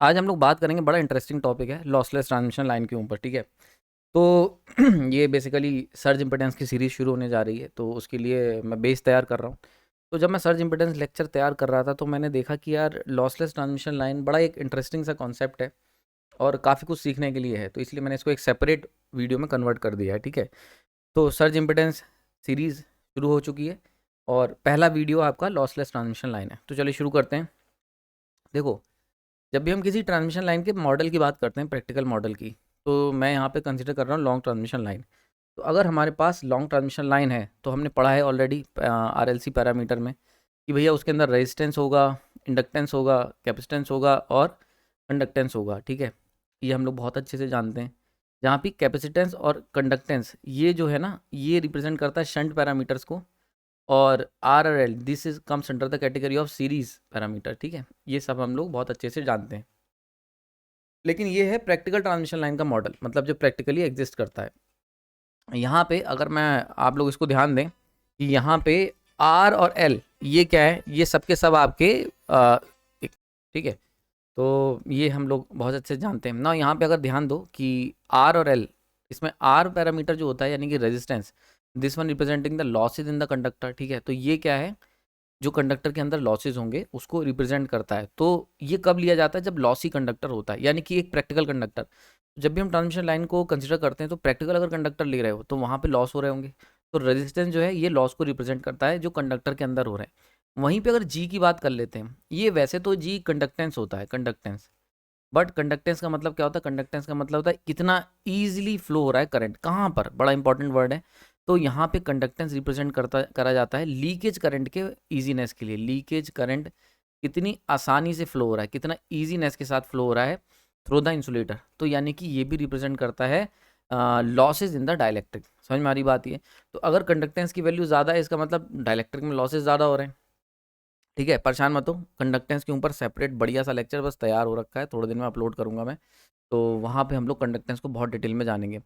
आज हम लोग बात करेंगे, बड़ा इंटरेस्टिंग टॉपिक है लॉसलेस ट्रांसमिशन लाइन के ऊपर, ठीक है। तो ये बेसिकली सर्ज इम्पिडेंस की सीरीज़ शुरू होने जा रही है, तो उसके लिए मैं बेस तैयार कर रहा हूँ। तो जब मैं सर्ज इम्पिडेंस लेक्चर तैयार कर रहा था तो मैंने देखा कि यार लॉसलेस ट्रांसमिशन लाइन बड़ा एक इंटरेस्टिंग सा कॉन्सेप्ट है और काफ़ी कुछ सीखने के लिए है, तो इसलिए मैंने इसको एक सेपरेट वीडियो में कन्वर्ट कर दिया है, ठीक है। तो सर्ज इम्पिडेंस सीरीज़ शुरू हो चुकी है और पहला वीडियो आपका लॉसलेस ट्रांसमिशन लाइन है। तो चलिए शुरू करते हैं। देखो, जब भी हम किसी ट्रांसमिशन लाइन के मॉडल की बात करते हैं, प्रैक्टिकल मॉडल की, तो मैं यहाँ पे कंसिडर कर रहा हूँ लॉन्ग ट्रांसमिशन लाइन। तो अगर हमारे पास लॉन्ग ट्रांसमिशन लाइन है तो हमने पढ़ा है ऑलरेडी आरएलसी पैरामीटर में कि भैया उसके अंदर रेजिस्टेंस होगा, इंडक्टेंस होगा, कैपेसिटेंस होगा और कंडक्टेंस होगा, ठीक है। ये हम लोग बहुत अच्छे से जानते हैं। जहाँ पे कैपेसिटेंस और कंडक्टेंस ये जो है ना, ये रिप्रेजेंट करता है शंट पैरामीटर्स को, और R R L this is comes under the category of series parameter, ठीक है। ये सब हम लोग बहुत अच्छे से जानते हैं। लेकिन ये है प्रैक्टिकल ट्रांसमिशन लाइन का मॉडल, मतलब जो प्रैक्टिकली एग्जिस्ट करता है। यहाँ पे अगर मैं आप लोग इसको ध्यान दें कि यहाँ पे आर और एल ये क्या है, ये सब के सब आपके ठीक है। तो ये हम लोग बहुत अच्छे से जानते हैं ना। यहाँ पे अगर ध्यान दो कि आर और एल, इसमें आर पैरामीटर जो होता है यानी कि resistance, this one representing the losses in the conductor, ठीक है। तो ये क्या है, जो कंडक्टर के अंदर लॉसेज होंगे उसको रिप्रेजेंट करता है। तो ये कब लिया जाता है, जब लॉसी कंडक्टर होता है, यानी कि एक प्रैक्टिकल कंडक्टर। जब भी हम ट्रांसमिशन लाइन को कंसिडर करते हैं तो प्रैक्टिकल अगर कंडक्टर ले रहे हो तो वहाँ पे लॉस हो रहे होंगे, तो रेजिस्टेंस जो है ये लॉस को रिप्रेजेंट करता है जो कंडक्टर के अंदर हो रहे हैं। वहीं पे अगर जी की बात कर लेते हैं, ये वैसे तो जी कंडक्टेंस होता है, कंडक्टेंस। बट कंडक्टेंस का मतलब क्या होता है, कंडक्टेंस का मतलब होता है कितना ईजिली फ्लो हो रहा है करंट, कहाँ पर, बड़ा इंपॉर्टेंट वर्ड है। तो यहाँ पे कंडक्टेंस रिप्रेजेंट करता करा जाता है लीकेज करंट के ईजीनेस के लिए। लीकेज करंट कितनी आसानी से फ्लो हो रहा है, कितना ईजीनेस के साथ फ्लो हो रहा है थ्रू द इंसुलेटर। तो यानी कि ये भी रिप्रेजेंट करता है लॉसेज इन द डाइलेक्ट्रिक। समझ में आ रही बात ये। तो अगर कंडक्टेंस की वैल्यू ज़्यादा है, इसका मतलब डाइलेक्ट्रिक में लॉसेज ज़्यादा हो रहे हैं, ठीक है। परेशान मत हो, कंडक्टेंस के ऊपर सेपरेट बढ़िया सा लेक्चर बस तैयार हो रखा है, थोड़े दिन में अपलोड करूंगा मैं। तो वहाँ पे हम लोग कंडक्टेंस को बहुत डिटेल में जानेंगे।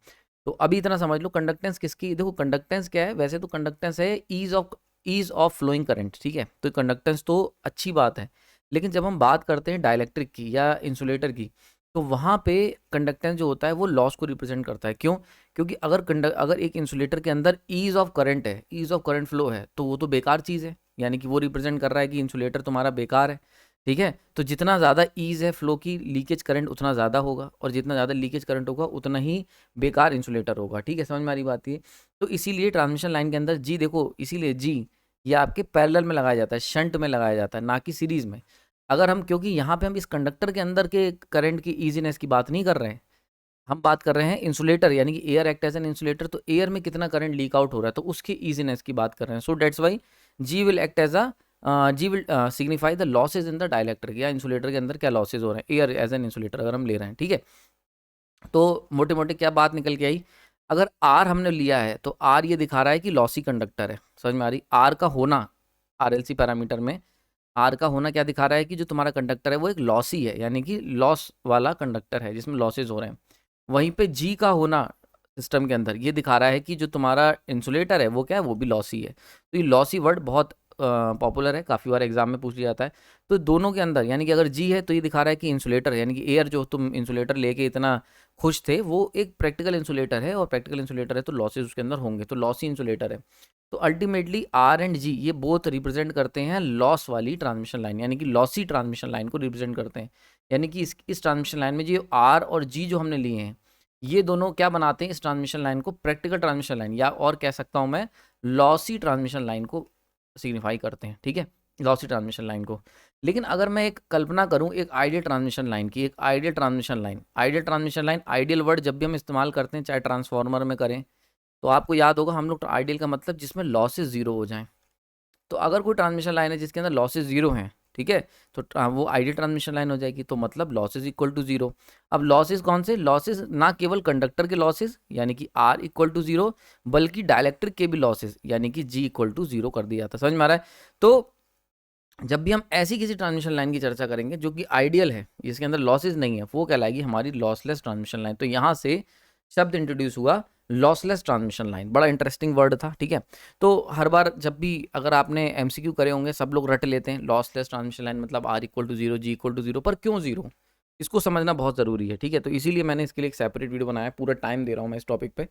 तो अभी इतना समझ लो कंडक्टेंस किसकी। देखो कंडक्टेंस क्या है, वैसे तो कंडक्टेंस है ईज ऑफ फ्लोइंग करंट, ठीक है। तो कंडक्टेंस तो अच्छी बात है, लेकिन जब हम बात करते हैं डाइलेक्ट्रिक की या इंसुलेटर की, तो वहाँ पे कंडक्टेंस जो होता है वो लॉस को रिप्रेजेंट करता है। क्यों? क्योंकि अगर एक इंसुलेटर के अंदर ईज ऑफ करंट है, ईज ऑफ करंट फ्लो है, तो वो तो बेकार चीज़ है, यानी कि वो रिप्रेजेंट कर रहा है कि इंसुलेटर तुम्हारा बेकार है, ठीक है। तो जितना ज़्यादा ईज़ है फ्लो की, लीकेज करंट उतना ज़्यादा होगा, और जितना ज़्यादा लीकेज करंट होगा उतना ही बेकार इंसुलेटर होगा, ठीक है। समझ में आ रही बात ये। तो इसीलिए ट्रांसमिशन लाइन के अंदर जी, देखो इसीलिए जी ये आपके पैरेलल में लगाया जाता है, शंट में लगाया जाता है, ना कि सीरीज में। अगर हम, क्योंकि यहाँ पे हम इस कंडक्टर के अंदर के करंट की ईजीनेस की बात नहीं कर रहे हैं, हम बात कर रहे हैं इंसुलेटर, यानी कि air act as an insulator. तो एयर में कितना करंट लीक आउट हो रहा है, तो उसकी ईजीनेस की बात कर रहे हैं। So that's why G will act as a G will signify the losses in the dielectric, या इंसुलेटर के अंदर क्या लॉसेज हो रहे हैं एयर एज एन इंसुलेटर अगर हम ले रहे हैं, ठीक है। तो मोटे मोटे क्या बात निकल के आई, अगर आर हमने लिया है तो आर ये दिखा रहा है कि लॉसी कंडक्टर है। समझ में आ रही, आर का होना, आरएलसी पैरामीटर में आर का होना क्या दिखा रहा है कि जो तुम्हारा कंडक्टर है वो एक लॉसी है, यानी कि लॉस वाला कंडक्टर है जिसमें लॉसेज हो रहे हैं। वहीं पे जी का होना सिस्टम के अंदर ये दिखा रहा है कि जो तुम्हारा इंसुलेटर है वो क्या है, वो भी लॉसी है। तो ये लॉसी वर्ड बहुत पॉपुलर है, काफ़ी बार एग्जाम में पूछ लिया जाता है। तो दोनों के अंदर, यानी कि अगर जी है तो ये दिखा रहा है कि इंसुलेटर, यानी कि एयर जो तुम इंसुलेटर लेके इतना खुश थे, वो एक प्रैक्टिकल इंसुलेटर है, और प्रैक्टिकल इंसुलेटर है तो लॉसेज उसके अंदर होंगे, तो लॉसी इंसुलेटर है। तो अल्टीमेटली आर एंड जी ये बोथ रिप्रेजेंट करते हैं लॉस वाली ट्रांसमिशन लाइन, यानी कि लॉसी ट्रांसमिशन लाइन को रिप्रेजेंट करते हैं। यानी कि इस ट्रांसमिशन लाइन में जो आर और जी जो हमने लिए हैं, ये दोनों क्या बनाते हैं इस ट्रांसमिशन लाइन को, प्रैक्टिकल ट्रांसमिशन लाइन, या और कह सकता हूँ मैं लॉसी ट्रांसमिशन लाइन को सिग्निफाई करते हैं, ठीक है, लॉसी ट्रांसमिशन लाइन को। लेकिन अगर मैं एक कल्पना करूं एक आइडियल ट्रांसमिशन लाइन की, एक ideal transmission line, ideal transmission line, ideal word जब भी हम इस्तेमाल करते हैं चाहे ट्रांसफार्मर में करें, तो आपको याद होगा हम लोग आइडियल का मतलब जिसमें लॉसेज जीरो हो जाएं। तो अगर कोई ट्रांसमिशन लाइन है जिसके अंदर लॉसेज जीरो हैं, ठीक है, तो वो आइडियल ट्रांसमिशन लाइन हो जाएगी। तो मतलब लॉसेज इक्वल टू जीरो। अब लॉसेज कौन से लॉसेज, ना केवल कंडक्टर के लॉसेज यानी कि आर इक्वल टू जीरो, बल्कि डायलेक्ट्रिक के भी लॉसेज यानी कि जी इक्वल टू जीरो कर दिया जाता है। समझ में आ रहा है। तो जब भी हम ऐसी किसी ट्रांसमिशन लाइन की चर्चा करेंगे जो कि आइडियल है, जिसके अंदर लॉसेज नहीं है, वो कहलाएगी हमारी लॉसलेस ट्रांसमिशन लाइन। तो यहाँ से शब्द इंट्रोड्यूस हुआ लॉसलेस ट्रांसमिशन लाइन, बड़ा इंटरेस्टिंग वर्ड था, ठीक है। तो हर बार जब भी अगर आपने एमसीक्यू करे होंगे, सब लोग रट लेते हैं लॉसलेस ट्रांसमिशन लाइन मतलब R equal to zero, G equal to zero, पर क्यों जीरो, इसको समझना बहुत ज़रूरी है, ठीक है। तो इसीलिए मैंने इसके लिए एक सेपरेट वीडियो बनाया है, पूरा टाइम दे रहा हूँ मैं इस टॉपिक पे।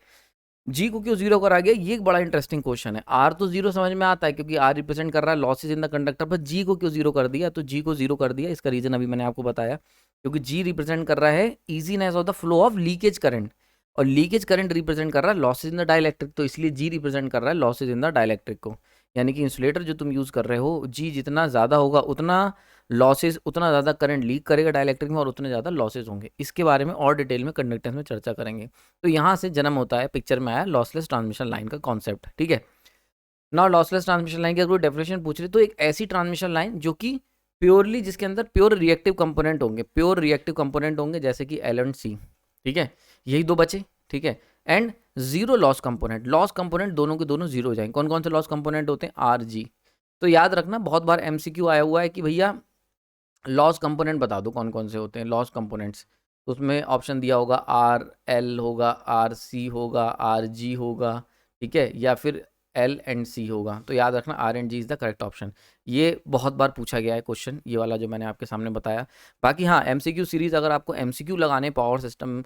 जी को क्यों जीरो करा गया, ये एक बड़ा इंटरेस्टिंग क्वेश्चन है। आर तो जीरो समझ में आता है क्योंकि आर रिप्रेजेंट कर रहा है लॉसेज इन द कंडक्टर, पर जी को क्यों जीरो कर दिया? तो जी को जीरो कर दिया, इसका रीजन अभी मैंने आपको बताया, क्योंकि जी रिप्रेजेंट कर रहा है easiness of the flow of leakage current, और लीकेज करंट रिप्रेजेंट कर रहा है लॉसेज इन द डाइलेक्ट्रिक, तो इसलिए जी रिप्रेजेंट कर रहा है लॉसेज इन द डाइलेक्ट्रिक को। यानी कि इंसुलेटर जो तुम यूज कर रहे हो, जी जितना ज्यादा होगा उतना लॉसेज, उतना ज़्यादा करंट लीक करेगा डाइलेक्ट्रिक में और उतने ज़्यादा लॉसेज होंगे। इसके बारे में और डिटेल में कंडक्टेंस में चर्चा करेंगे। तो यहाँ से जन्म होता है, पिक्चर में आया लॉसलेस ट्रांसमिशन लाइन का कॉन्सेप्ट, ठीक है। ना लॉसलेस ट्रांसमिशन लाइन की अगर कोई डेफिनेशन पूछ रही तो एक ऐसी ट्रांसमिशन लाइन जो कि प्योरली, जिसके अंदर प्योर रिएक्टिव कंपोनेंट होंगे, प्योर रिएक्टिव कंपोनेंट होंगे, जैसे कि एल एंड सी, ठीक है, यही दो बचे, ठीक है। And zero loss component, loss component दोनों के दोनों जीरो हो जाएंगे। कौन कौन से लॉस कंपोनेंट होते हैं? R G. तो याद रखना, बहुत बार एमसीक्यू आया हुआ है कि भैया लॉस कंपोनेंट बता दो कौन कौन से होते हैं लॉस कंपोनेंट्स। तो उसमें ऑप्शन दिया होगा आर एल होगा, आर सी होगा, आर जी होगा, ठीक है, या फिर एल एंड सी होगा। तो याद रखना R and G is the correct option. ये बहुत बार पूछा गया है क्वेश्चन, ये वाला जो मैंने आपके सामने बताया। बाकी हाँ, एमसीक्यू सीरीज़ अगर आपको एमसीक्यू लगाने power system,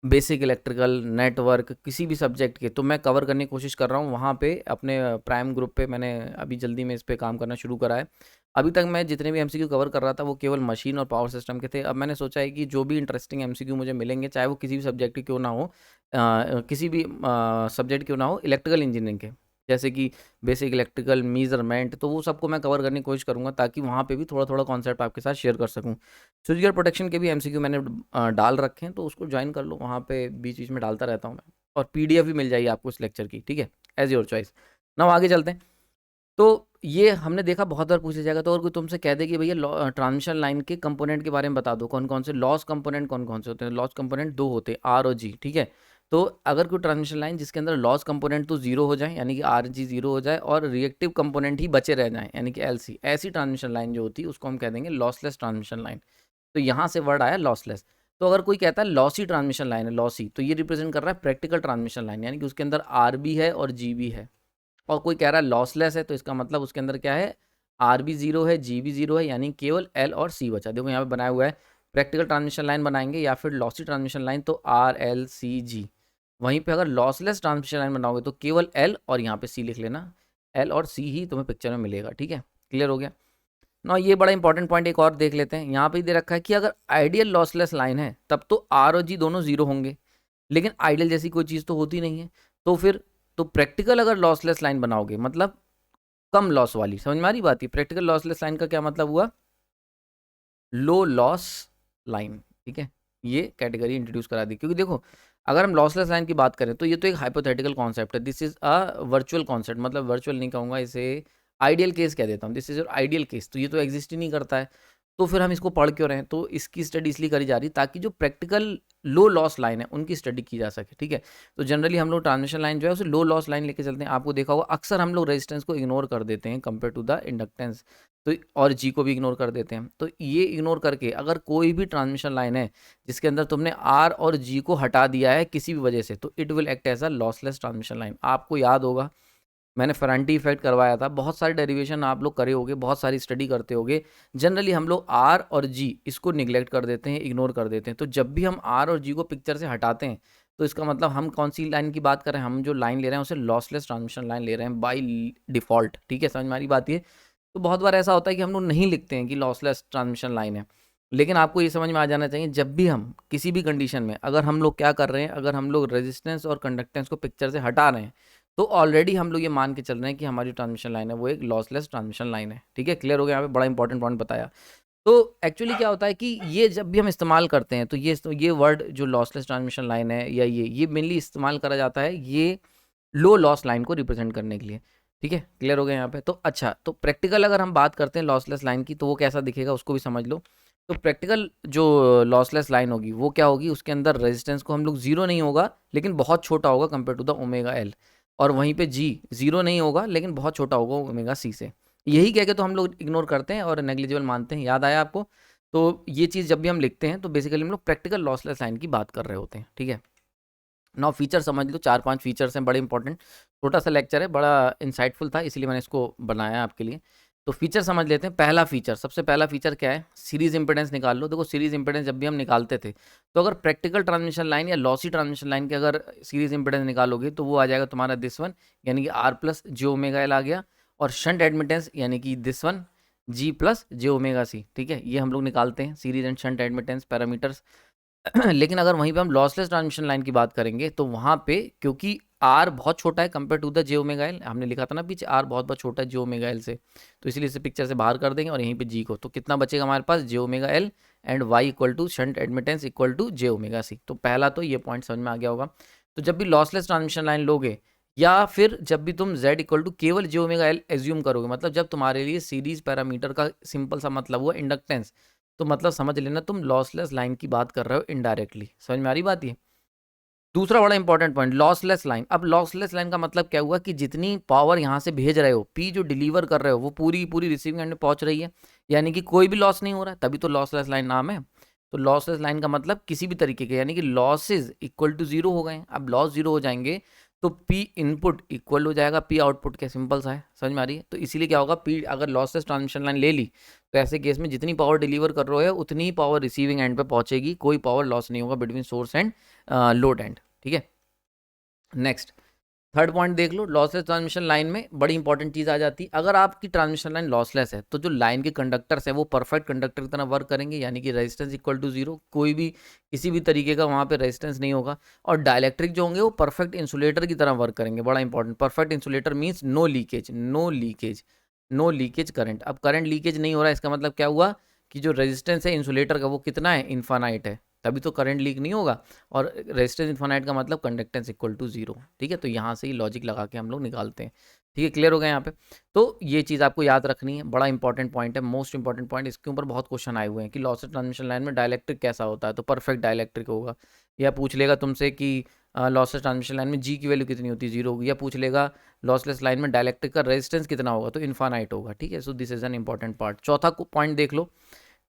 basic electrical, network, किसी भी सब्जेक्ट के, तो मैं कवर करने की कोशिश कर रहा हूँ। वहाँ पे अपने प्राइम ग्रुप पे मैंने अभी जल्दी में इस पे काम करना शुरू करा है। अभी तक मैं जितने भी एमसीक्यू कवर कर रहा था वो केवल मशीन और पावर सिस्टम के थे। अब मैंने सोचा है कि जो भी इंटरेस्टिंग एमसीक्यू मुझे मिलेंगे, चाहे वो किसी भी सब्जेक्ट के क्यों ना हो, किसी भी सब्जेक्ट क्यों ना हो, इलेक्ट्रिकल इंजीनियरिंग के, जैसे कि बेसिक इलेक्ट्रिकल, मेजरमेंट, तो वो सबको मैं कवर करने की कोशिश करूँगा, ताकि वहाँ पे भी थोड़ा थोड़ा कॉन्सेप्ट आपके साथ शेयर कर सकूँ। स्विच गियर प्रोटेक्शन के भी एमसीक्यू मैंने डाल रखे हैं, तो उसको ज्वाइन कर लो, वहाँ पे बीच बीच में डालता रहता हूँ मैं, और पीडीएफ भी मिल जाएगी आपको इस लेक्चर की, ठीक है, एज योर चॉइस। ना आगे चलते हैं। तो ये हमने देखा बहुत बार पूछा जाएगा, तो अगर कोई तुमसे कह दे कि भैया ट्रांसमिशन लाइन के कंपोनेंट के बारे में बता दो, कौन कौन से लॉस कंपोनेंट कौन कौन से होते हैं? लॉस कंपोनेंट दो होते हैं, आर और जी, ठीक है। तो अगर कोई ट्रांसमिशन लाइन जिसके अंदर लॉस कंपोनेंट तो जीरो हो जाए, यानी कि आर जी जीरो हो जाए, और रिएक्टिव कंपोनेंट ही बचे रह जाए, यानी कि एल सी, ऐसी ट्रांसमिशन लाइन जो होती है उसको हम कह देंगे लॉसलेस ट्रांसमिशन लाइन। तो यहाँ से वर्ड आया लॉसलेस। तो अगर कोई कहता है लॉसी ट्रांसमिशन लाइन है, लॉसी, तो ये रिप्रेजेंट कर रहा है प्रैक्टिकल ट्रांसमिशन लाइन, यानी कि उसके अंदर आर भी है और जी भी है। और कोई कह रहा है लॉसलेस है, तो इसका मतलब उसके अंदर क्या है, आर भी जीरो है, जी भी जीरो है, यानी केवल एल और सी बचा। देखो यहाँ पे बनाया हुआ है, प्रैक्टिकल ट्रांसमिशन लाइन बनाएंगे या फिर लॉसी ट्रांसमिशन लाइन, तो आर एल सी जी। वहीं पे अगर लॉसलेस ट्रांसमिशन लाइन बनाओगे तो केवल एल और यहाँ पे सी लिख लेना, एल और सी ही तुम्हें पिक्चर में मिलेगा, ठीक है, क्लियर हो गया ना। ये बड़ा इंपॉर्टेंट पॉइंट एक और देख लेते हैं, यहाँ पे दे रखा है कि अगर आइडियल लॉसलेस लाइन है तब तो आर और जी दोनों जीरो होंगे, लेकिन आइडियल जैसी कोई चीज़ तो होती नहीं है। तो फिर, तो प्रैक्टिकल अगर लॉसलेस लाइन बनाओगे, मतलब कम लॉस वाली, समझ में आ रही बात? है प्रैक्टिकल लॉसलेस लाइन का क्या मतलब हुआ, लो लॉस लाइन, ठीक है। ये कैटेगरी इंट्रोड्यूस करा दी, क्योंकि देखो अगर हम लॉसलेस लाइन की बात करें तो ये तो एक हाइपोथेटिकल कॉन्सेप्ट है, this is a virtual concept, मतलब वर्चुअल नहीं कहूँगा इसे, आइडियल केस कह देता हूँ, this is your ideal case, तो ये तो एग्जिस्ट ही नहीं करता है। तो फिर हम इसको पढ़ क्यों रहे हैं? तो इसकी स्टडी इसलिए करी जा रही ताकि जो प्रैक्टिकल लो लॉस लाइन है उनकी स्टडी की जा सके, ठीक है। तो जनरली हम लोग ट्रांसमिशन लाइन जो है उसे लो लॉस लाइन लेके चलते हैं। आपको देखा होगा अक्सर हम लोग रेजिस्टेंस को इग्नोर कर देते हैं कंपेयर टू द इंडक्टेंस, तो और जी को भी इग्नोर कर देते हैं। तो ये इग्नोर करके अगर कोई भी ट्रांसमिशन लाइन है जिसके अंदर तुमने आर और जी को हटा दिया है किसी भी वजह से, तो it will act as a lossless transmission line. आपको याद होगा मैंने फेरांटी इफेक्ट करवाया था, बहुत सारे डेरिवेशन आप लोग करे होगे, बहुत सारी स्टडी करते होगे। जनरली हम लोग आर और जी इसको निगलेक्ट कर देते हैं, इग्नोर कर देते हैं। तो जब भी हम आर और जी को पिक्चर से हटाते हैं तो इसका मतलब हम कौन सी लाइन की बात कर रहे हैं, हम जो लाइन ले रहे हैं उसे लॉसलेस ट्रांसमिशन लाइन ले रहे हैं बाई डिफॉल्ट, ठीक है, समझ में आ रही बात ये। तो बहुत बार ऐसा होता है कि हम लोग नहीं लिखते हैं कि लॉसलेस ट्रांसमिशन लाइन है, लेकिन आपको ये समझ में आ जाना चाहिए जब भी हम किसी भी कंडीशन में, अगर हम लोग क्या कर रहे हैं, अगर हम लोग रेजिस्टेंस और कंडक्टेंस को पिक्चर से हटा रहे हैं तो ऑलरेडी हम लोग ये मान के चल रहे हैं कि हमारी ट्रांसमिशन लाइन है वो एक लॉसलेस ट्रांसमिशन लाइन है, ठीक है, क्लियर हो गया। यहाँ पे बड़ा इंपॉर्टेंट पॉइंट बताया। तो एक्चुअली क्या होता है कि ये जब भी हम इस्तेमाल करते हैं तो ये वर्ड जो लॉसलेस ट्रांसमिशन लाइन है या ये मेनली इस्तेमाल करा जाता है ये लो लॉस लाइन को रिप्रेजेंट करने के लिए, ठीक है, क्लियर हो गया यहाँ पे। तो अच्छा, तो प्रैक्टिकल अगर हम बात करते हैं लॉसलेस लाइन की तो वो कैसा दिखेगा उसको भी समझ लो। तो प्रैक्टिकल जो लॉसलेस लाइन होगी वो क्या होगी, उसके अंदर रेजिस्टेंस को हम लोग जीरो नहीं होगा लेकिन बहुत छोटा होगा compare to the omega L, और वहीं पे जी जीरो नहीं होगा लेकिन बहुत छोटा होगा ओमेगा सी से। यही कह के तो हम लोग इग्नोर करते हैं और नेग्लिजिबल मानते हैं, याद आया आपको? तो ये चीज़ जब भी हम लिखते हैं तो बेसिकली हम लोग प्रैक्टिकल लॉसलेस लाइन की बात कर रहे होते हैं, ठीक है। नाउ फीचर समझ लो, 4-5 फीचर्स हैं बड़े इंपॉर्टेंट। छोटा सा लेक्चर है, बड़ा इंसाइटफुल था इसलिए मैंने इसको बनाया आपके लिए। तो फीचर समझ लेते हैं। पहला फीचर, सबसे पहला फीचर क्या है, सीरीज इंपेडेंस निकाल लो। देखो सीरीज इंपेडेंस जब भी हम निकालते थे तो अगर प्रैक्टिकल ट्रांसमिशन लाइन या लॉसी ट्रांसमिशन लाइन के अगर सीरीज इंपेडेंस निकालोगे तो वो आ जाएगा तुम्हारा दिस वन, यानी कि आर प्लस जे ओमेगा एल आ गया, और शंट एडमिटेंस यानी कि this one G plus J omega C. ठीक है, ये हम लोग निकालते हैं series and shunt admittance parameters. लेकिन अगर वहीं पे हम लॉसलेस ट्रांसमिशन लाइन की बात करेंगे तो वहाँ पे क्योंकि आर बहुत छोटा है compare to the J omega L, हमने लिखा था ना पीछे आर बहुत बहुत छोटा है जे ओमेगा एल से, तो इसलिए इसे पिक्चर से बाहर कर देंगे और यहीं पे जी को, तो कितना बचेगा हमारे पास j omega L and Y equal to shunt admittance equal to j omega C. तो पहला तो ये पॉइंट समझ में आ गया होगा। तो जब भी लॉसलेस ट्रांसमिशन लाइन लोगे या फिर जब भी तुम z इक्वल टू केवल जे ओमेगा एल एज्यूम करोगे, मतलब जब तुम्हारे लिए सीरीज पैरामीटर का सिंपल सा मतलब हुआ इंडक्टेंस, तो मतलब समझ लेना तुम लॉसलेस लाइन की बात कर रहे हो इनडायरेक्टली। समझ में आ रही बात ये। दूसरा बड़ा इंपॉर्टेंट पॉइंट, लॉसलेस लाइन। अब लॉसलेस लाइन का मतलब क्या हुआ कि जितनी पावर यहाँ से भेज रहे हो, पी जो डिलीवर कर रहे हो, वो पूरी पूरी रिसीविंग एंड में पहुंच रही है, यानी कि कोई भी लॉस नहीं हो रहा है, तभी तो लॉसलेस लाइन नाम है। तो लॉसलेस लाइन का मतलब किसी भी तरीके के, यानी कि लॉसेज इक्वल टू जीरो हो गए। अब लॉस जीरो हो जाएंगे तो पी इनपुट इक्वल हो जाएगा पी आउटपुट के, सिंपल सा है। समझ में आ रही है। तो इसीलिए क्या होगा, पी अगर लॉसलेस ट्रांसमिशन लाइन ले ली तो ऐसे केस में जितनी पावर डिलीवर कर रहे हो उतनी ही पावर रिसीविंग एंड पे पहुंचेगी, कोई पावर लॉस नहीं होगा between source and load and. ठीक है, नेक्स्ट थर्ड पॉइंट देख लो, लॉसलेस ट्रांसमिशन लाइन में बड़ी इंपॉर्टेंट चीज़ आ जाती है। अगर आपकी ट्रांसमिशन लाइन लॉसलेस है तो जो लाइन के कंडक्टर्स हैं वो परफेक्ट कंडक्टर की तरह वर्क करेंगे, यानी कि रेजिस्टेंस इक्वल टू जीरो, कोई भी किसी भी तरीके का वहाँ पे रेजिस्टेंस नहीं होगा। और डायलैक्ट्रिक जो होंगे वो परफेक्ट इंसुलेटर की तरह वर्क करेंगे, बड़ा important. Perfect insulator means no leakage, no leakage, no leakage current. अब करंट लीकेज नहीं हो रहा है, इसका मतलब क्या हुआ कि जो रेजिस्टेंस है इंसुलेटर का वो कितना है, इन्फानाइट है, तभी तो करंट लीक नहीं होगा। और रेजिस्टेंस इन्फानाइट का मतलब कंडक्टेंस इक्वल टू जीरो। ठीक है, तो यहाँ से ही लॉजिक लगा के हम लोग निकालते हैं। ठीक है, क्लियर हो गया यहाँ पे। तो ये चीज़ आपको याद रखनी है, बड़ा इंपॉर्टेंट पॉइंट है, मोस्ट इंपॉर्टेंट पॉइंट। इसके ऊपर बहुत क्वेश्चन आए हुए हैं कि लॉसेस ट्रांसमिशन लाइन में डायलैक्ट्रिक कैसा होता है, तो परफेक्ट डायलैक्ट्रिक होगा। या पूछ लेगा तुमसे कि लॉसेस ट्रांसमिशन लाइन में जी की वैल्यू कितनी होती है, जीरो होगी। या पूछ लेगा लॉसलेस लाइन में डायलैक्ट्रिक का रेजिस्टेंस कितना होगा, तो इन्फानाइट होगा। ठीक है, so this is an important part. चौथा पॉइंट देख लो,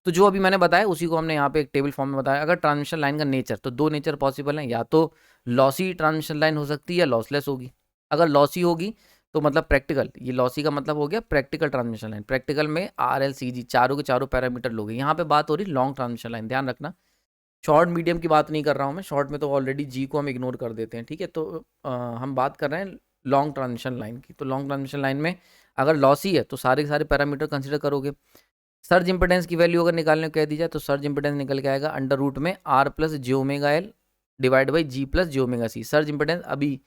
तो जो अभी मैंने बताया उसी को हमने यहाँ पे एक टेबल फॉर्म में बताया। अगर ट्रांसमिशन लाइन का नेचर, तो दो नेचर पॉसिबल हैं, या तो लॉसी ट्रांसमिशन लाइन हो सकती है या लॉसलेस होगी। अगर लॉसी होगी तो मतलब प्रैक्टिकल, ये लॉसी का मतलब हो गया प्रैक्टिकल ट्रांसमिशन लाइन। प्रैक्टिकल में आर एल सी जी चारों के चारों पैरामीटर लोगे। यहाँ पे बात हो रही लॉन्ग ट्रांसमिशन लाइन, ध्यान रखना। शॉर्ट मीडियम की बात नहीं कर रहा हूँ मैं, शॉर्ट में तो ऑलरेडी जी को हम इग्नोर कर देते हैं। ठीक है, तो हम बात कर रहे हैं लॉन्ग ट्रांसमिशन लाइन की। तो लॉन्ग ट्रांसमिशन लाइन में अगर लॉसी है तो सारे के सारे पैरामीटर कंसिडर करोगे। सर्ज इंपेडेंस की वैल्यू अगर निकालने को कह दी जाए तो सर्ज इंपेडेंस निकल के आएगा अंडर रूट में R plus J omega L divide by G plus J omega C. Surge impedance अभी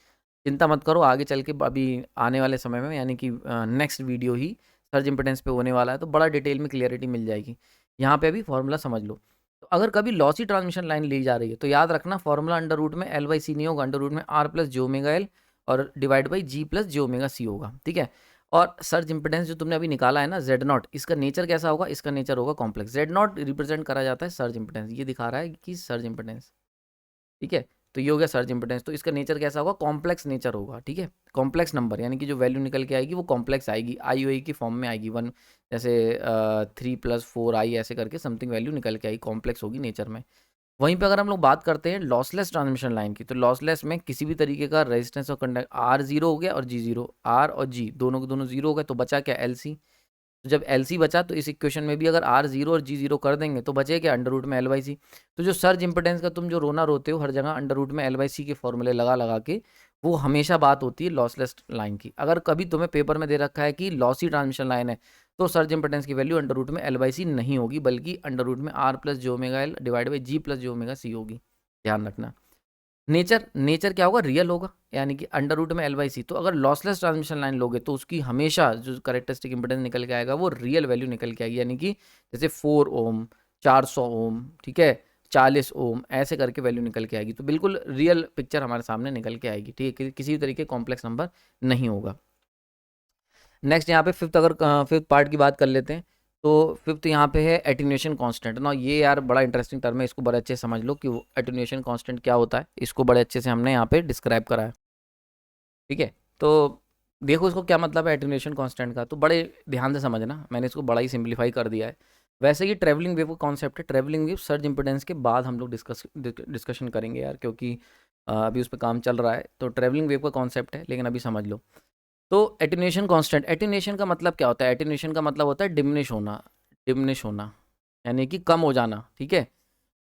चिंता मत करो, आगे चल के अभी आने वाले समय में, यानी कि नेक्स्ट वीडियो ही सर्ज इंपेडेंस पे होने वाला है, तो बड़ा डिटेल में क्लियरिटी मिल जाएगी। यहाँ पे अभी फॉर्मूला समझ लो। तो अगर कभी लॉसी ट्रांसमिशन लाइन ली जा रही है तो याद रखना फॉर्मूला अंडर रूट में एल बाई सी नहीं होगा, अंडर रूट में आर प्लस जे ओमेगा एल और divide by G plus J omega C होगा। ठीक है, और सर्ज इंपेडेंस जो तुमने अभी निकाला है ना जेड नॉट, इसका नेचर कैसा होगा, इसका नेचर होगा कॉम्प्लेक्स। जेड नॉट रिप्रेजेंट करा जाता है सर्ज इंपेडेंस, ये दिखा रहा है कि सर्ज इंपेडेंस। ठीक है, तो ये हो गया सर्ज इंपेडेंस, तो इसका नेचर कैसा होगा, कॉम्प्लेक्स नेचर होगा। ठीक है, कॉम्प्लेक्स नंबर, यानी कि जो वैल्यू निकल के आएगी वो कॉम्प्लेक्स आएगी, आई ओ आई की फॉर्म में आएगी, वन जैसे 3+4i ऐसे करके समथिंग वैल्यू निकल के आएगी, कॉम्प्लेक्स होगी नेचर में। वहीं पे अगर हम लोग बात करते हैं लॉसलेस ट्रांसमिशन लाइन की, तो लॉसलेस में किसी भी तरीके का रेजिस्टेंस और कंडक्ट आर जीरो हो गया और जी जीरो, आर और जी दोनों के दोनों जीरो हो गए, तो बचा क्या, एल सी। तो जब एल सी बचा तो इस इक्वेशन में भी अगर आर जीरो और जी जीरो कर देंगे तो बचे क्या, अंडर रूट में एल बाई सी। तो जो सर्ज इंपेडेंस का तुम जो रोना रोते हो हर जगह अंडर रूट में एल बाई सी के फॉर्मूले लगा लगा के, वो हमेशा बात होती है लॉसलेस लाइन की। अगर कभी तुम्हें पेपर में दे रखा है कि लॉसी ट्रांसमिशन लाइन है तो सर्ज इंपेडेंस की वैल्यू अंडर रूट में एल बाई सी नहीं होगी, बल्कि अंडर रूट में R plus J omega L divide by G plus J omega C होगी, ध्यान रखना। नेचर क्या होगा, रियल होगा, यानी कि अंडर रूट में एल बाई सी। तो अगर लॉसलेस ट्रांसमिशन लाइन लोगे तो उसकी हमेशा जो करेक्टरिस्टिक इंपेडेंस निकल के आएगा वो रियल वैल्यू निकल के आएगी, यानी कि जैसे 4 ओम, 400 ओम, ठीक है, 40 ओम, ऐसे करके वैल्यू निकल के आएगी। तो बिल्कुल रियल पिक्चर हमारे सामने निकल के आएगी। ठीक है, किसी भी तरीके कॉम्प्लेक्स नंबर नहीं होगा। नेक्स्ट यहाँ पे फिफ्थ पार्ट की बात कर लेते हैं। तो फिफ्थ यहाँ पे है एटीन्यूएशन कांस्टेंट ना। ये यार बड़ा इंटरेस्टिंग टर्म है, इसको बड़े अच्छे से समझ लो कि एटीन्यूएशन कांस्टेंट क्या होता है, इसको बड़े अच्छे से हमने यहाँ पे डिस्क्राइब करा है। ठीक है, तो देखो इसको क्या मतलब है एटीन्यूएशन कांस्टेंट का, तो बड़े ध्यान से समझना, मैंने इसको बड़ा ही सिंप्लीफाई कर दिया है। वैसे ये ट्रैवलिंग वेव का कॉन्सेप्ट है, ट्रैवलिंग वेव सर्ज इंपेडेंस के बाद हम लोग डिस्कशन करेंगे यार, क्योंकि अभी उस पर काम चल रहा है। तो ट्रैवलिंग वेव का कॉन्सेप्ट है, लेकिन अभी समझ लो। तो एटेन्यूएशन कांस्टेंट, एटेन्यूएशन का मतलब क्या होता है? एटेन्यूएशन का मतलब होता है डिमिनिश होना, डिमिनिश होना यानी कि कम हो जाना, ठीक है।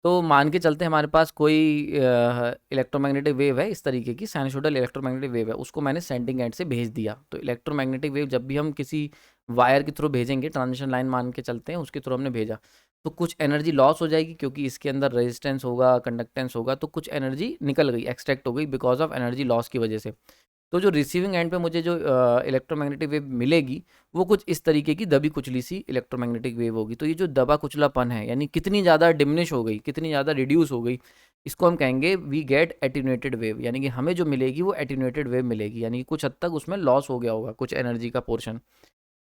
तो मान के चलते हैं हमारे पास कोई इलेक्ट्रोमैग्नेटिक वेव है, इस तरीके की साइनसोइडल इलेक्ट्रोमैग्नेटिक वेव है, उसको मैंने सेंडिंग एंड से भेज दिया। तो इलेक्ट्रोमैग्नेटिक वेव जब भी हम किसी वायर के थ्रू भेजेंगे, ट्रांसमिशन लाइन मान के चलते हैं, उसके थ्रू हमने भेजा, तो कुछ एनर्जी लॉस हो जाएगी क्योंकि इसके अंदर रेजिस्टेंस होगा, कंडक्टेंस होगा, तो कुछ एनर्जी निकल गई, एक्सट्रैक्ट हो गई बिकॉज ऑफ एनर्जी लॉस की वजह से। तो जो रिसीविंग एंड पे मुझे जो इलेक्ट्रोमैग्नेटिक वेव मिलेगी, वो कुछ इस तरीके की दबी कुचली सी इलेक्ट्रोमैग्नेटिक वेव होगी। तो ये जो दबा कुचलापन है, यानी कितनी ज़्यादा डिमिनिश हो गई, कितनी ज़्यादा रिड्यूस हो गई, इसको हम कहेंगे वी गेट एटीन्यूएटेड वेव, यानी कि हमें जो मिलेगी वो एटीन्यूएटेड वेव मिलेगी, यानी कि कुछ हद तक उसमें लॉस हो गया होगा कुछ एनर्जी का पोर्शन।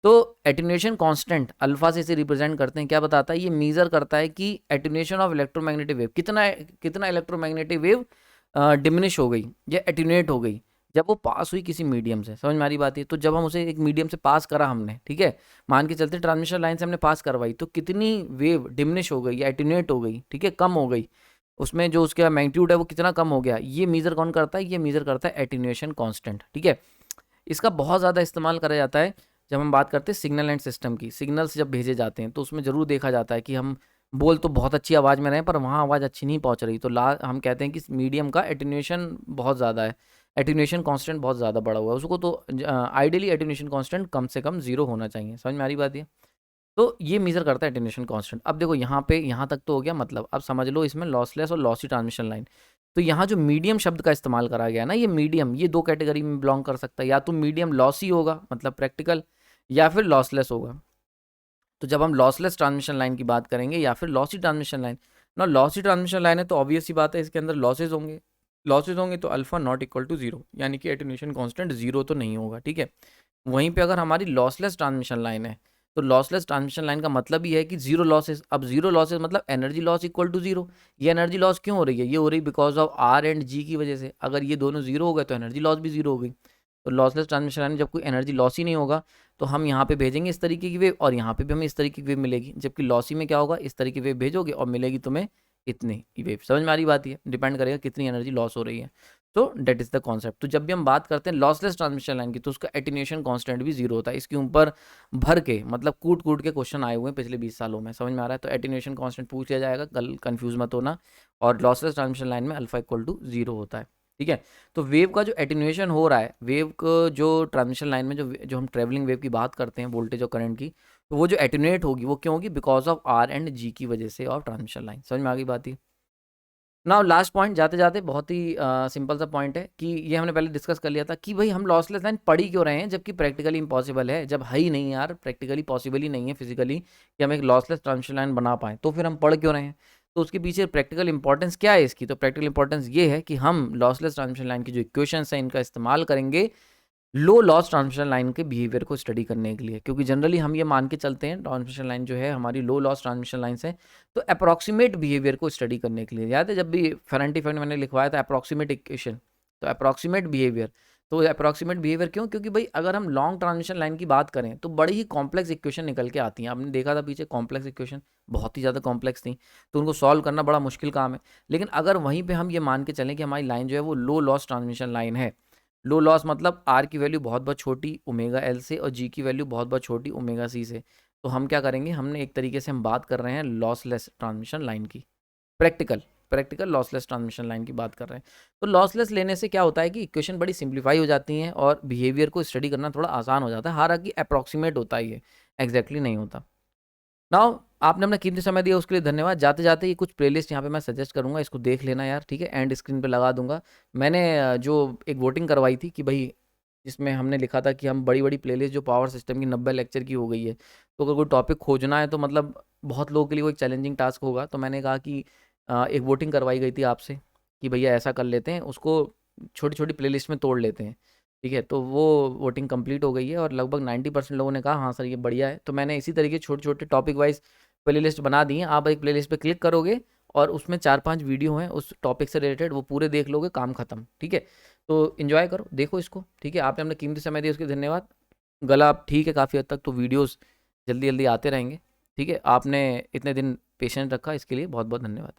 तो एटीन्यूएशन कांस्टेंट अल्फा से इसे रिप्रेजेंट करते हैं, क्या बताता है? ये मेजर करता है कि एटीन्यूएशन ऑफ इलेक्ट्रोमैग्नेटिक वेव, कितना कितना इलेक्ट्रोमैग्नेटिक वेव डिमिनिश हो गई या एटीन्यूएट हो गई जब वो पास हुई किसी मीडियम से। समझ में आ रही बात है? तो जब हम उसे एक मीडियम से पास करा हमने, ठीक है, मान के चलते ट्रांसमिशन लाइन से हमने पास करवाई, तो कितनी वेव डिमिनिश हो गई या एटीन्यूएट हो गई, ठीक है, कम हो गई, उसमें जो उसका मैग्नीट्यूड है वो कितना कम हो गया, ये मेजर कौन करता है? ये मेजर करता है एटीन्यूएशन कांस्टेंट, ठीक है। इसका बहुत ज़्यादा इस्तेमाल करा जाता है जब हम बात करते हैं सिग्नल एंड सिस्टम की। सिग्नल्स जब भेजे जाते हैं तो उसमें ज़रूर देखा जाता है कि हम बोल तो बहुत अच्छी आवाज़ में रहे हैं पर वहाँ आवाज़ अच्छी नहीं पहुँच रही, तो हम कहते हैं कि मीडियम का एटीन्यूएशन बहुत ज़्यादा है, एटीन्यूएशन कांस्टेंट बहुत ज़्यादा बढ़ा हुआ है उसको। तो आइडियली एटीन्यूएशन कांस्टेंट कम से कम 0 होना चाहिए। समझ में आ रही बात ये? तो ये मेजर करता है एटेन्यूएशन कांस्टेंट। अब देखो यहाँ पे, यहाँ तक तो हो गया, मतलब अब समझ लो इसमें लॉसलेस और लॉसी ट्रांसमिशन लाइन। तो यहाँ जो मीडियम शब्द का इस्तेमाल करा गया ना, ये मीडियम, ये दो कैटेगरी में बिलोंग कर सकता है, या तो मीडियम लॉसी होगा मतलब प्रैक्टिकल, या फिर लॉसलेस होगा। तो जब हम लॉसलेस ट्रांसमिशन लाइन की बात करेंगे या फिर लॉसी ट्रांसमिशन लाइन, ना लॉसी ट्रांसमिशन लाइन है तो ऑब्वियस सी बात है इसके अंदर लॉसेज होंगे, लॉसेज होंगे तो अल्फा नॉट इक्वल टू 0, यानी कि एटेन्यूएशन कांस्टेंट 0 तो नहीं होगा, ठीक है। वहीं पे अगर हमारी लॉसलेस ट्रांसमिशन लाइन है, तो लॉसलेस ट्रांसमिशन लाइन का मतलब ही है कि 0 लॉसेस। अब 0 लॉसेस मतलब एनर्जी लॉस इक्वल टू 0। ये एनर्जी लॉस क्यों हो रही है? ये हो रही है बिकॉज ऑफ आर एंड जी की वजह से। अगर ये दोनों 0 हो गए तो एनर्जी लॉस भी 0 हो गई। तो लॉसलेस ट्रांसमिशन लाइन में जब कोई एनर्जी लॉस ही नहीं होगा, तो हम यहाँ पे भेजेंगे इस तरीके की वेव और यहाँ पे भी हमें इस तरीके की वेव मिलेगी। जबकि लॉसी में क्या होगा? इस तरीके की वेव भेजोगे और मिलेगी तुम्हें इतनी वेव। समझ में आ रही बात? है डिपेंड करेगा कितनी एनर्जी लॉस हो रही है। तो डेट इज द कॉन्सेप्ट। तो जब भी हम बात करते हैं लॉसलेस ट्रांसमिशन लाइन की, तो उसका एटीन्यूएशन कांस्टेंट भी 0 होता है। इसके ऊपर भर के मतलब कूट कूट के क्वेश्चन आए हुए हैं पिछले 20 सालों में। समझ में आ रहा है? तो एटीन्यूएशन कांस्टेंट पूछ लिया जाएगा, कल कंफ्यूज मत होना। और लॉसलेस ट्रांसमिशन लाइन में अल्फा इक्वल टू 0 होता है, ठीक है। तो वेव का जो एटीन्यूएशन हो रहा है, वेव को जो ट्रांसमिशन लाइन में जो हम ट्रेवलिंग वेव की बात करते हैं, वोल्टेज और करंट की, तो वो जो एटीन्यूएट होगी वो क्यों होगी? बिकॉज ऑफ आर एंड जी की वजह से ऑफ ट्रांसमिशन लाइन। समझ में आ गई बात ही? नाउ लास्ट पॉइंट, जाते जाते बहुत ही सिंपल सा पॉइंट है कि ये हमने पहले डिस्कस कर लिया था कि भाई हम लॉसलेस लाइन पढ़ ही क्यों रहे हैं जबकि प्रैक्टिकली इम्पॉसिबल है। जब है ही नहीं यार, प्रैक्टिकली पॉसिबल ही नहीं है फिजिकली कि हम एक लॉसलेस ट्रांसमिशन लाइन बना पाएँ, तो फिर हम पढ़ क्यों रहे हैं? तो उसके पीछे प्रैक्टिकल इंपॉर्टेंस क्या है इसकी? तो प्रैक्टिकल इंपॉर्टेंस ये है कि हम लॉसलेस ट्रांसमिशन लाइन की जो इक्वेशंस हैं इनका इस्तेमाल करेंगे लो लॉस ट्रांसमिशन लाइन के बिहेवियर को स्टडी करने के लिए। क्योंकि जनरली हम ये मान के चलते हैं ट्रांसमिशन लाइन जो है हमारी लो लॉस ट्रांसमिशन लाइन है, तो अप्रॉक्सीमेट बिहेवियर को स्टडी करने के लिए। याद है जब भी फेरेंटी इफेक्ट मैंने लिखवाया था अप्रॉक्सीमेट इक्वेशन, तो अप्रॉक्सीमेट बिहेवियर। तो अप्रॉक्सीमेट बिहेवियर क्यों? क्योंकि भाई अगर हम लॉन्ग ट्रांसमिशन लाइन की बात करें तो बड़ी ही कॉम्प्लेक्स इक्वेशन निकल के आती हैं। आपने देखा था पीछे कॉम्प्लेक्स इक्वेशन बहुत ही ज़्यादा कॉम्प्लेक्स थी, तो उनको सॉल्व करना बड़ा मुश्किल काम है। लेकिन अगर वहीं पर हम ये मान के चलें कि हमारी लाइन जो है वो लो लॉस ट्रांसमिशन लाइन है, लो लॉस मतलब आर की वैल्यू बहुत बहुत छोटी ओमेगा एल से और जी की वैल्यू बहुत बहुत छोटी ओमेगा सी से, तो हम क्या करेंगे? हमने एक तरीके से हम बात कर रहे हैं लॉसलेस ट्रांसमिशन लाइन की, practical practical lossless transmission line की बात कर रहे हैं। तो लॉसलेस लेने से क्या होता है कि इक्वेशन बड़ी सिंप्लीफाई हो जाती हैं और बिहेवियर को स्टडी करना थोड़ा आसान हो जाता है। हालांकि अप्रॉक्सीमेट होता है, ये एग्जैक्टली नहीं होता। नाउ आपने अपना कीमती समय दिया उसके लिए धन्यवाद। जाते जाते ये कुछ प्लेलिस्ट यहाँ पे मैं सजेस्ट करूँगा, इसको देख लेना यार, ठीक है। एंड स्क्रीन पे लगा दूंगा। मैंने जो एक वोटिंग करवाई थी कि भाई जिसमें हमने लिखा था कि हम बड़ी बड़ी प्लेलिस्ट जो पावर सिस्टम की 90 लेक्चर की हो गई है, तो अगर कोई टॉपिक खोजना है तो मतलब बहुत लोगों के लिए वो एक चैलेंजिंग टास्क होगा। तो मैंने कहा कि एक वोटिंग करवाई गई थी आपसे कि भैया ऐसा कर लेते हैं, उसको छोटी छोटी प्लेलिस्ट में तोड़ लेते हैं, ठीक है। तो वो वोटिंग कंप्लीट हो गई है और लगभग 90% लोगों ने कहा हाँ सर ये बढ़िया है। तो मैंने इसी तरीके छोटे छोटे टॉपिक वाइज प्लेलिस्ट बना दी है। आप एक प्लेलिस्ट पे क्लिक करोगे और उसमें 4-5 वीडियो हैं उस टॉपिक से रिलेटेड, वो पूरे देख लोगे, काम खत्म, ठीक है। तो इन्जॉय करो, देखो इसको, ठीक है। आपने अपना कीमती समय दिया उसके लिए धन्यवाद। गला अब ठीक है काफ़ी हद तक, तो वीडियोस जल्दी जल्दी आते रहेंगे, ठीक है। आपने इतने दिन पेशेंस रखा इसके लिए बहुत बहुत धन्यवाद।